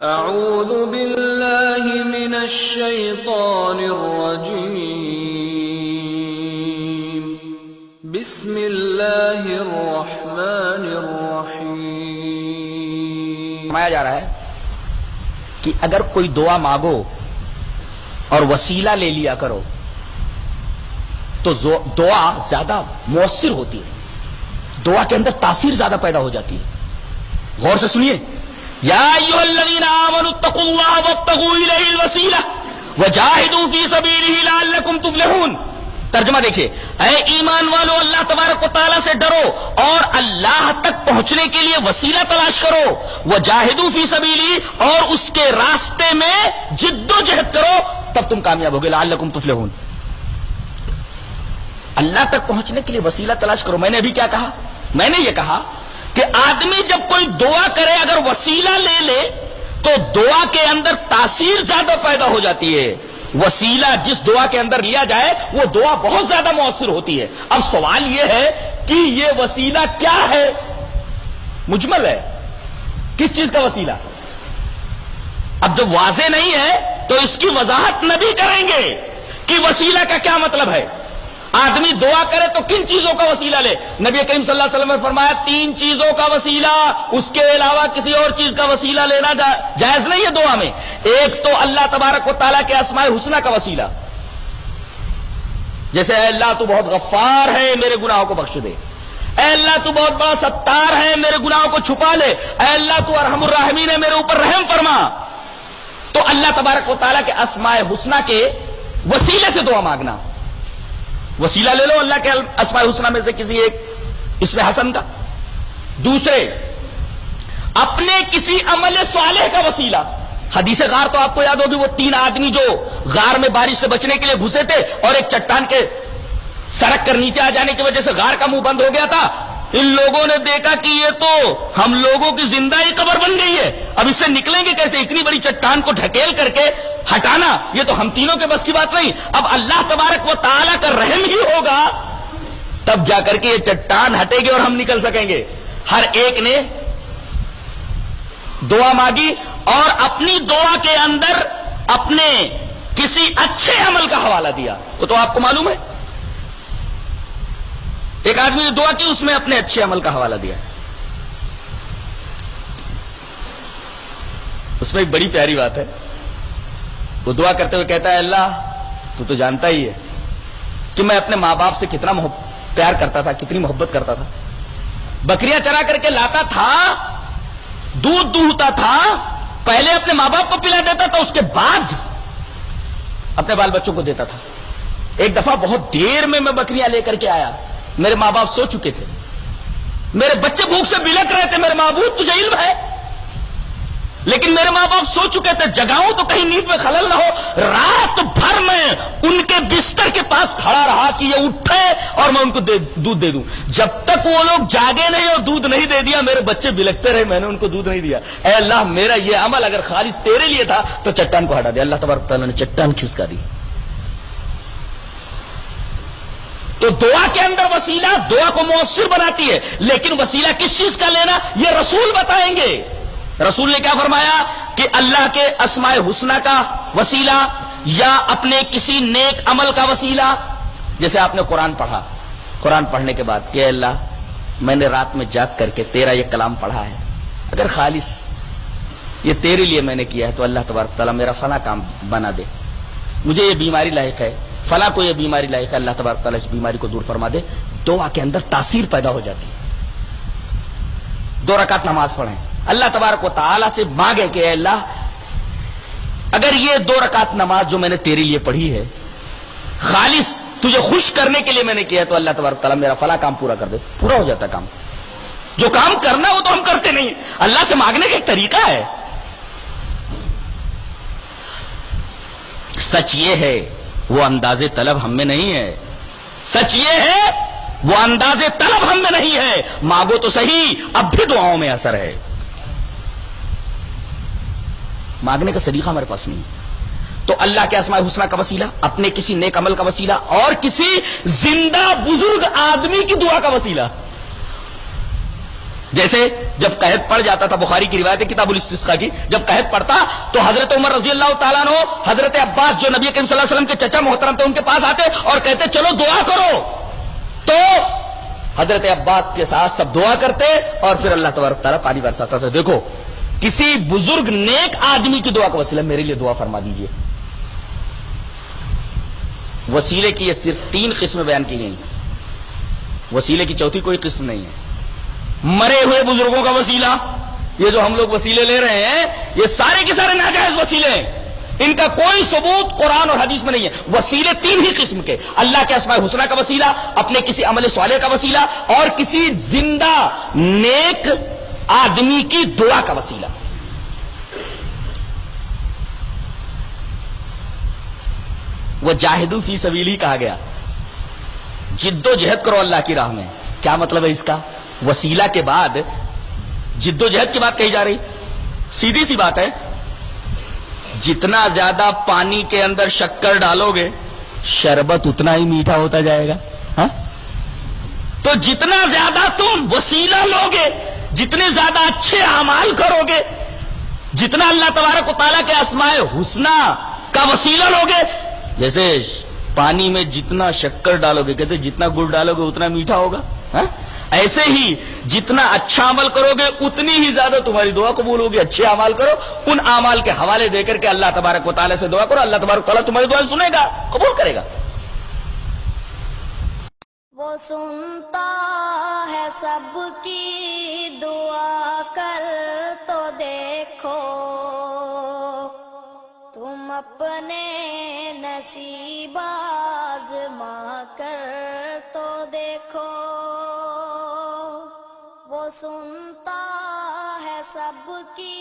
اعوذ باللہ من الشیطان الرجیم بسم اللہ الرحمن الرحیم۔ فرمایا جا رہا ہے کہ اگر کوئی دعا مانگو اور وسیلہ لے لیا کرو تو دعا زیادہ مؤثر ہوتی ہے، دعا کے اندر تاثیر زیادہ پیدا ہو جاتی ہے۔ غور سے سنیے، یا ایھا الذین آمنوا اتقوا اللہ وابتغوا الیہ الوسیلہ وجاہدوا فی سبیلہ لعلکم تفلحون۔ ترجمہ دیکھیے، اے ایمان والو اللہ تبارک و تعالیٰ سے ڈرو اور اللہ تک پہنچنے کے لیے وسیلہ تلاش کرو، وجاہدوا فی سبیلہ اور اس کے راستے میں جد و جہد کرو، تب تم کامیاب ہوگے، لعلکم تفلحون۔ اللہ تک پہنچنے کے لیے وسیلہ تلاش کرو۔ میں نے ابھی کیا کہا؟ میں نے یہ کہا کہ آدمی جب کوئی دعا کرے اگر وسیلہ لے لے تو دعا کے اندر تاثیر زیادہ پیدا ہو جاتی ہے۔ وسیلہ جس دعا کے اندر لیا جائے وہ دعا بہت زیادہ مؤثر ہوتی ہے۔ اب سوال یہ ہے کہ یہ وسیلہ کیا ہے؟ مجمل ہے، کس چیز کا وسیلہ؟ اب جب واضح نہیں ہے تو اس کی وضاحت نبی کریں گے کہ وسیلہ کا کیا مطلب ہے۔ آدمی دعا کرے تو کن چیزوں کا وسیلہ لے؟ نبی کریم صلی اللہ علیہ وسلم نے فرمایا 3 چیزوں کا وسیلہ، اس کے علاوہ کسی اور چیز کا وسیلہ لینا جائز نہیں ہے دعا میں۔ ایک تو اللہ تبارک و تعالیٰ کے اسماء الحسنی کا وسیلہ، جیسے اے اللہ تو بہت غفار ہے میرے گناہوں کو بخش دے، اے اللہ تو بہت بڑا ستار ہے میرے گناہوں کو چھپا لے، اے اللہ تو ارحم الراحمین ہے میرے اوپر رحم فرما۔ تو اللہ تبارک و تعالیٰ کے اسماء الحسنی کے وسیلے سے دعا مانگنا، وسیلہ لے لو اللہ کے اسماء الحسنی میں سے کسی ایک اسم حسن کا۔ دوسرے، اپنے کسی عمل صالح کا وسیلہ۔ حدیث غار تو آپ کو یاد ہوگی، وہ 3 آدمی جو غار میں بارش سے بچنے کے لیے گھسے تھے اور ایک چٹان کے سڑک کر نیچے آ جانے کی وجہ سے غار کا منہ بند ہو گیا تھا۔ ان لوگوں نے دیکھا کہ یہ تو ہم لوگوں کی زندہ ہی قبر بن گئی ہے، اب اس سے نکلیں گے کیسے؟ اتنی بڑی چٹان کو ڈھکیل کر کے ہٹانا یہ تو ہم تینوں کے بس کی بات نہیں۔ اب اللہ تبارک و تعالیٰ کا رحم ہی ہوگا تب جا کر کے یہ چٹان ہٹے گی اور ہم نکل سکیں گے۔ ہر ایک نے دعا مانگی اور اپنی دعا کے اندر اپنے کسی اچھے عمل کا حوالہ دیا۔ وہ تو آپ کو معلوم ہے، ایک آدمی نے دعا کی، اس میں اپنے اچھے عمل کا حوالہ دیا۔ اس میں ایک بڑی پیاری بات ہے، وہ دعا کرتے ہوئے کہتا ہے اللہ تو جانتا ہی ہے کہ میں اپنے ماں باپ سے کتنا پیار کرتا تھا، کتنی محبت کرتا تھا، بکریاں چرا کر کے لاتا تھا، دودھ دوہتا تھا، پہلے اپنے ماں باپ کو پلا دیتا تھا، اس کے بعد اپنے بال بچوں کو دیتا تھا۔ ایک دفعہ بہت دیر میں بکریاں لے کر کے آیا، میرے ماں باپ سو چکے تھے، میرے بچے بھوک سے بلک رہے تھے، میرے معبود تجھے علم ہے، لیکن میرے ماں باپ سو چکے تھے، جگاؤں تو کہیں نیند میں خلل نہ ہو۔ رات بھر میں ان کے بستر کے پاس کھڑا رہا کہ یہ اٹھے اور میں ان کو دودھ دے دوں۔ جب تک وہ لوگ جاگے نہیں اور دودھ نہیں دے دیا میرے بچے بلکتے رہے، میں نے ان کو دودھ نہیں دیا۔ اے اللہ میرا یہ عمل اگر خالص تیرے لیے تھا تو چٹان کو ہٹا دیا۔ اللہ تبارک تعالیٰ نے چٹان کھسکا دی۔ تو دعا کے اندر وسیلہ دعا کو مؤثر بناتی ہے، لیکن وسیلہ کس چیز کا لینا یہ رسول بتائیں گے۔ رسول نے کیا فرمایا کہ اللہ کے اسماء الحسنی کا وسیلہ یا اپنے کسی نیک عمل کا وسیلہ۔ جیسے آپ نے قرآن پڑھا، قرآن پڑھنے کے بعد کہ اللہ میں نے رات میں جاگ کر کے تیرا یہ کلام پڑھا ہے، اگر خالص یہ تیرے لیے میں نے کیا ہے تو اللہ تبارک تعالیٰ میرا فلاں کام بنا دے، مجھے یہ بیماری لاحق ہے، فلاں کو یہ بیماری لاحق ہے، اللہ تبارک تعالیٰ اس بیماری کو دور فرما دے۔ دعا کے اندر تاثیر پیدا ہو جاتی ہے۔ 2 رکعت نماز پڑھیں، اللہ تبارک و تعالیٰ سے مانگے کہ اے اللہ اگر یہ 2 رکعت نماز جو میں نے تیرے لیے پڑھی ہے خالص تجھے خوش کرنے کے لیے میں نے کیا ہے تو اللہ تبارک تعالیٰ میرا فلاں کام پورا کر دے۔ پورا ہو جاتا کام۔ جو کام کرنا وہ تو ہم کرتے نہیں، اللہ سے مانگنے کا ایک طریقہ ہے۔ سچ یہ ہے وہ انداز طلب ہم میں نہیں ہے، سچ یہ ہے وہ انداز طلب ہم میں نہیں ہے۔ مانگو تو صحیح، اب بھی دعاؤں میں اثر ہے، مانگنے کا طریقہ ہمارے پاس نہیں۔ تو اللہ کے اسماء الحسنی کا وسیلہ، اپنے کسی نیک عمل کا وسیلہ، اور کسی زندہ بزرگ آدمی کی دعا کا وسیلہ۔ جیسے جب قحط پڑ جاتا تھا، بخاری کی روایت ہے کتاب الاستسقاء کی، جب قحط پڑتا تو حضرت عمر رضی اللہ تعالیٰ عنہ حضرت عباس جو نبی کریم صلی اللہ علیہ وسلم کے چچا محترم تھے ان کے پاس آتے اور کہتے چلو دعا کرو، تو حضرت عباس کے ساتھ سب دعا کرتے اور پھر اللہ تبارک تعالیٰ پانی برساتا تھا۔ دیکھو کسی بزرگ نیک آدمی کی دعا کا وسیلہ میرے لیے دعا فرما دیجئے۔ وسیلے کی یہ صرف 3 قسمیں بیان کی گئی، وسیلے کی چوتھی کوئی قسم نہیں ہے۔ مرے ہوئے بزرگوں کا وسیلہ، یہ جو ہم لوگ وسیلے لے رہے ہیں یہ سارے کے سارے ناجائز وسیلے ہیں، ان کا کوئی ثبوت قرآن اور حدیث میں نہیں ہے۔ وسیلے 3 ہی قسم کے، اللہ کے اسماء الحسنی کا وسیلہ، اپنے کسی عمل صالح کا وسیلہ، اور کسی زندہ نیک آدمی کی دعا کا وسیلہ۔ وہ جاہدو فی سبیل ہی کہا گیا، جد و جہد کرو اللہ کی راہ میں۔ کیا مطلب ہے اس کا؟ وسیلہ کے بعد جد و جہد کی بات کہی جا رہی، سیدھی سی بات ہے، جتنا زیادہ پانی کے اندر شکر ڈالو گے شربت اتنا ہی میٹھا ہوتا جائے گا، ہاں؟ تو جتنا زیادہ تم وسیلہ لوگے، جتنے زیادہ اچھے اعمال کرو گے، جتنا اللہ تبارک و تعالیٰ کے اسماء الحسنی کا وسیلہ لوگے، جیسے پانی میں جتنا شکر ڈالو گے، کہتے جتنا گڑ ڈالو گے اتنا میٹھا ہوگا، ہاں؟ ایسے ہی جتنا اچھا عمل کرو گے اتنی ہی زیادہ تمہاری دعا قبول ہوگی۔ اچھے اعمال کرو، ان اعمال کے حوالے دے کر کے اللہ تبارک و تعالیٰ سے دعا کرو، اللہ تبارک و تعالیٰ تمہاری دعا سنے گا، قبول کرے گا۔ وہ سنتا ہے سب کی دعا، کر تو دیکھو تم اپنے نصیب آزما کر تو دیکھو۔ وہ سنتا ہے سب کی